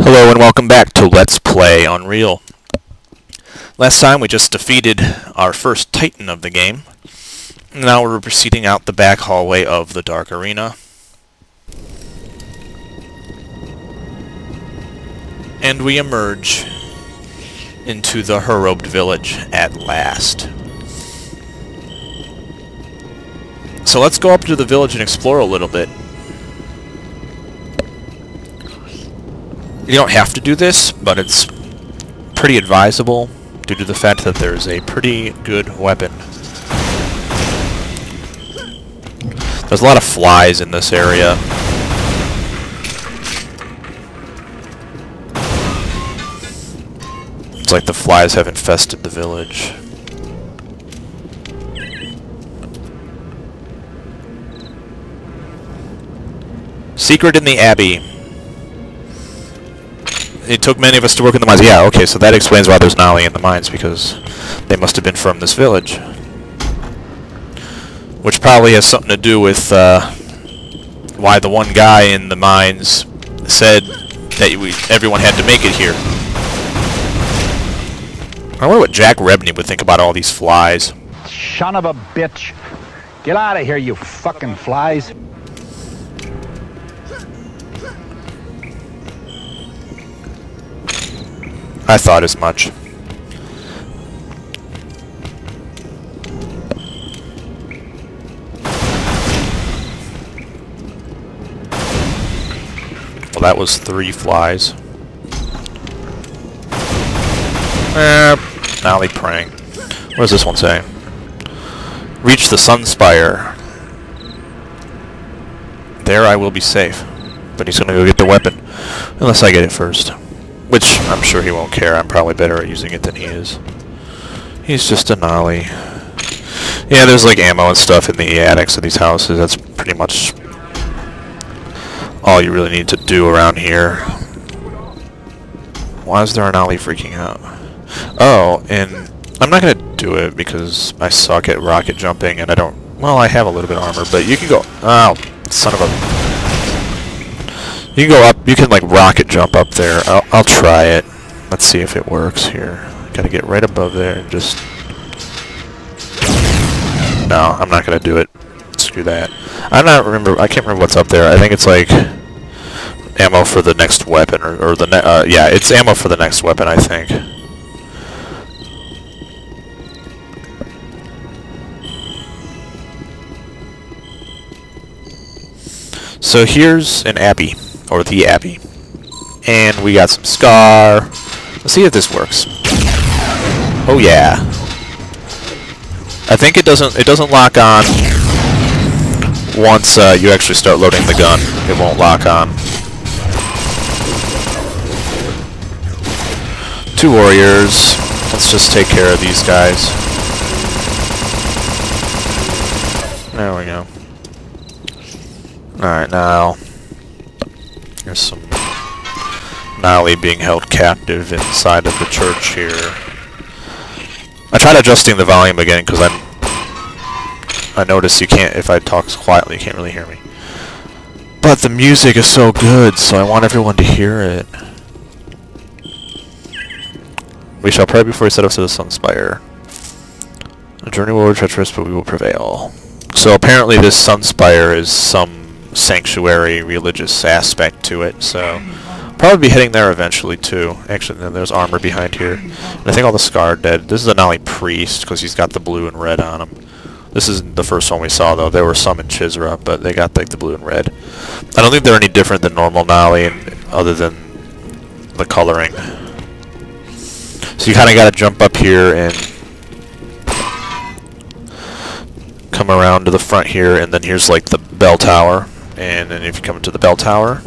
Hello and welcome back to Let's Play Unreal. Last time we just defeated our first Titan of the game. Now we're proceeding out the back hallway of the Dark Arena. And we emerge into the Harobed Village at last. So let's go up to the village and explore a little bit. You don't have to do this, but it's pretty advisable due to the fact that there's a pretty good weapon. There's a lot of flies in this area. It's like the flies have infested the village. Secret in the Abbey. It took many of us to work in the mines. Yeah, okay, so that explains why there's Nolly in the mines, because they must have been from this village. Which probably has something to do with why the one guy in the mines said that everyone had to make it here. I wonder what Jack Rebney would think about all these flies. Son of a bitch. Get out of here, you fucking flies. I thought as much. Well, that was 3 flies. Nolly praying. What does this one say? Reach the Sunspire. There I will be safe. But he's gonna go get the weapon. Unless I get it first. Which, I'm sure he won't care. I'm probably better at using it than he is. He's just a Nolly. Yeah, there's like ammo and stuff in the attics of these houses. That's pretty much all you really need to do around here. Why is there a Nolly freaking out? Oh, and I'm not going to do it because I suck at rocket jumping and I don't... Well, I have a little bit of armor, but you can go... Oh, son of a... You can go up, you can like rocket jump up there. I'll try it. Let's see if it works here. Gotta get right above there and just... No, I'm not gonna do it. Screw that. I can't remember what's up there. I think it's like ammo for the next weapon, or the yeah, it's ammo for the next weapon, I think. So here's an abbey. Or the Abbey. And we got some Scar. Let's see if this works. Oh yeah. I think it doesn't lock on once you actually start loading the gun. It won't lock on. 2 warriors. Let's just take care of these guys. There we go. Alright, now there's some Nolly being held captive inside of the church here. I tried adjusting the volume again because I noticed you can't, if I talk quietly, you can't really hear me. But the music is so good, so I want everyone to hear it. We shall pray before we set off to the Sunspire. The journey will be treacherous, but we will prevail. So apparently this Sunspire is some sanctuary religious aspect to it, so probably be heading there eventually too. Actually, then there's armor behind here. And I think all the Scar are dead. This is a Nolly priest because he's got the blue and red on him. This isn't the first one we saw though. There were some in Chariot, but they got like the blue and red. I don't think they're any different than normal Nolly, other than the coloring. So you kind of got to jump up here and come around to the front here, and then here's like the bell tower. And then if you come to the bell tower,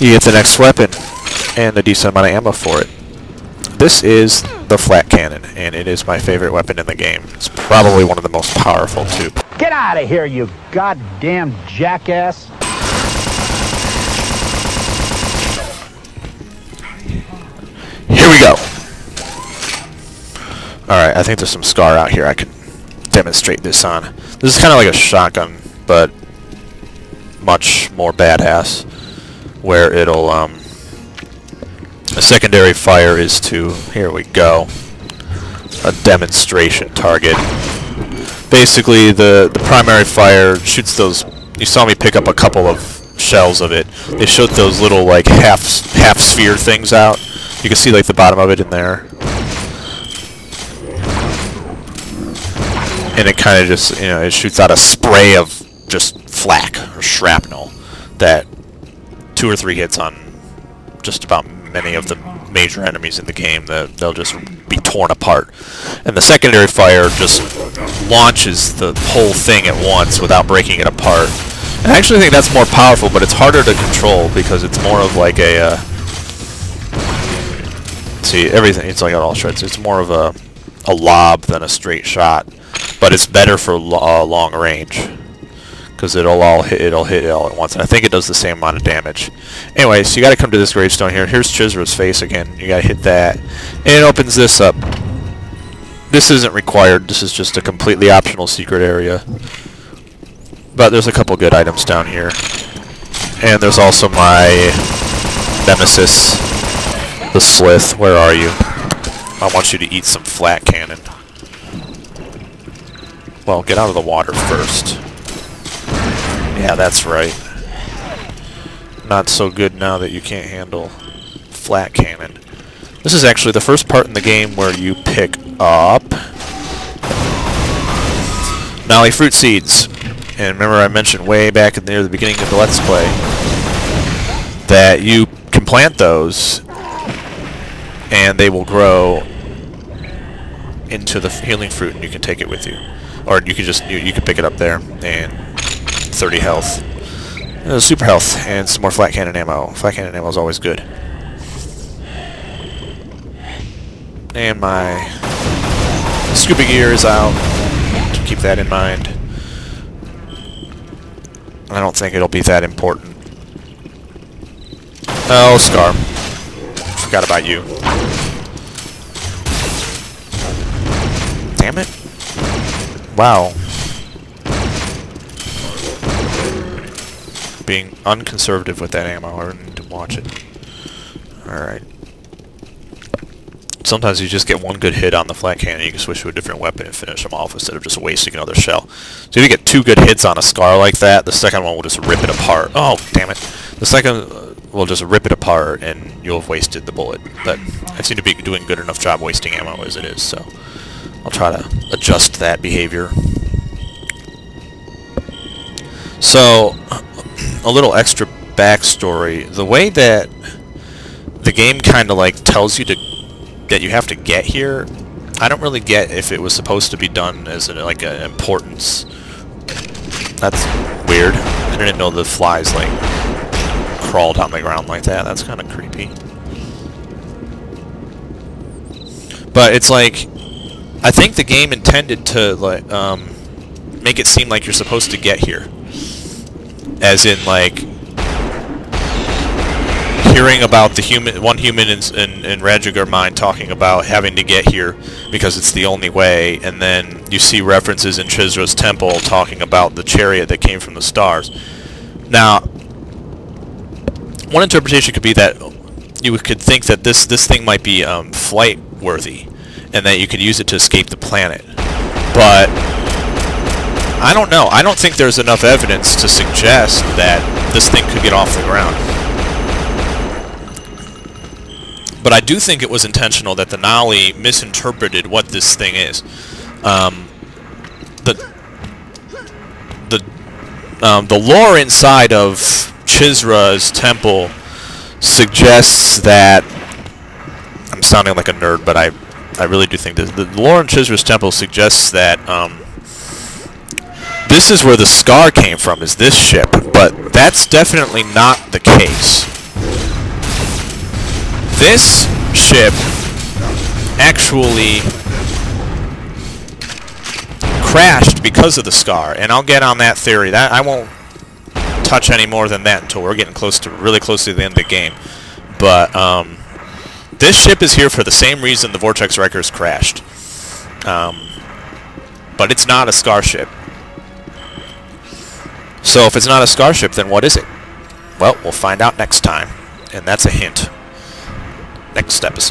you get the next weapon and a decent amount of ammo for it. This is the flat cannon, and it is my favorite weapon in the game. It's probably one of the most powerful too. Get out of here, you goddamn jackass. Here we go. Alright, I think there's some Scar out here I can demonstrate this on. This is kind of like a shotgun, but much more badass, where it'll secondary fire is to, here we go, a demonstration target. Basically, the primary fire shoots those. You saw me pick up a couple of shells of it. They showed those little like half sphere things out. You can see like the bottom of it in there, and it kind of just, you know, it shoots out a spray of just flak or shrapnel that 2 or 3 hits on just about many of the major enemies in the game, that they'll just be torn apart. And the secondary fire just launches the whole thing at once without breaking it apart. And I actually think that's more powerful, but it's harder to control because it's more of like a see, everything, it's like it all shreds. It's more of a lob than a straight shot, but it's better for long range because it'll hit it all at once, and I think it does the same amount of damage. Anyway, so you got to come to this gravestone here. Here's Chizra's face again. You got to hit that, and it opens this up. This isn't required. This is just a completely optional secret area. But there's a couple good items down here, and there's also my nemesis, the Slith. Where are you? I want you to eat some flat cannon. Well, get out of the water first. Yeah, that's right. Not so good now that you can't handle flat cannon. This is actually the first part in the game where you pick up Nolly fruit seeds. And remember I mentioned way back near the beginning of the Let's Play that you can plant those and they will grow into the healing fruit and you can take it with you. Or you can just, you can pick it up there, and 30 health. Super health, and some more flat cannon ammo. Flat cannon ammo is always good. And my scuba gear is out, so keep that in mind. I don't think it'll be that important. Oh, Scar. Forgot about you. Damn it. Wow. Being unconservative with that ammo. I need to watch it. Alright. Sometimes you just get one good hit on the flat cannon, you can switch to a different weapon and finish them off instead of just wasting another shell. So if you get 2 good hits on a Scar like that, the second one will just rip it apart. Oh, damn it. The second will just rip it apart and you'll have wasted the bullet. But I seem to be doing a good enough job wasting ammo as it is, so I'll try to adjust that behavior. So, a little extra backstory. The way that the game kind of like tells you that you have to get here, I don't really get if it was supposed to be done as like an importance. That's weird. I didn't know the flies like crawled on the ground like that. That's kind of creepy. But it's like, I think the game intended to like make it seem like you're supposed to get here, as in like hearing about the one human in Radjiger Mine talking about having to get here because it's the only way, and then you see references in Chizra's temple talking about the chariot that came from the stars. Now, one interpretation could be that you could think that this thing might be flight worthy, and that you could use it to escape the planet. But I don't know. I don't think there's enough evidence to suggest that this thing could get off the ground. But I do think it was intentional that the Nolly misinterpreted what this thing is. The lore inside of Chizra's temple suggests that, I'm sounding like a nerd, but I really do think this. The lore in Chizra's temple suggests that this is where the Scar came from, is this ship, but that's definitely not the case. This ship actually crashed because of the Scar, and I'll get on that theory. That I won't touch any more than that until we're getting really close to the end of the game. But this ship is here for the same reason the Vortex Wreckers crashed. But it's not a Scar ship. So if it's not a Scar ship, then what is it? Well, we'll find out next time, and that's a hint. Next next episode.